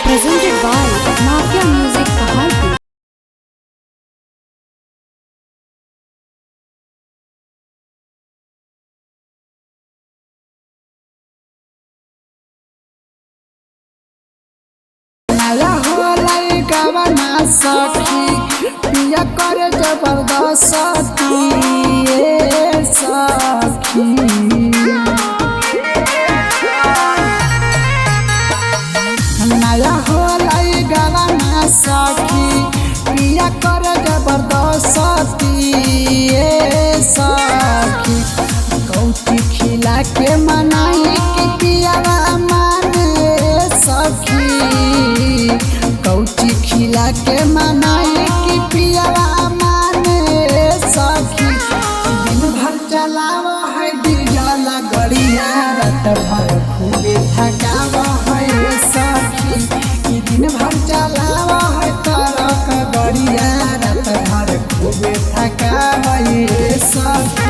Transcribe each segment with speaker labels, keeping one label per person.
Speaker 1: Presented by Mafia Music Pahalpur.
Speaker 2: नया होलाई गवना सखी पिया करे जबरदस्ती ए सखी। नया होलाई गवना सखी पिया करे जबरदस्ती ए सखी। कौची खिला के मनाई के पियावा माने सखी। कौची खिला के मनाई की पियावा माने सखी। दिन भर चलावा है डीजल गड़िया रात भर खूबे थकावा है सखी। दिन भर चलावा है तरक गड़िया रात भर खूबे थकावा है सखी।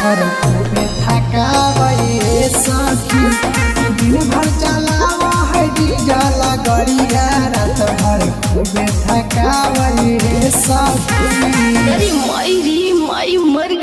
Speaker 2: भर खूबे थकावे सखी। दिन भर चलावा है डीजल गड़िया रात भर खूबे थकावे सखी।
Speaker 3: अरे माई रे माई मर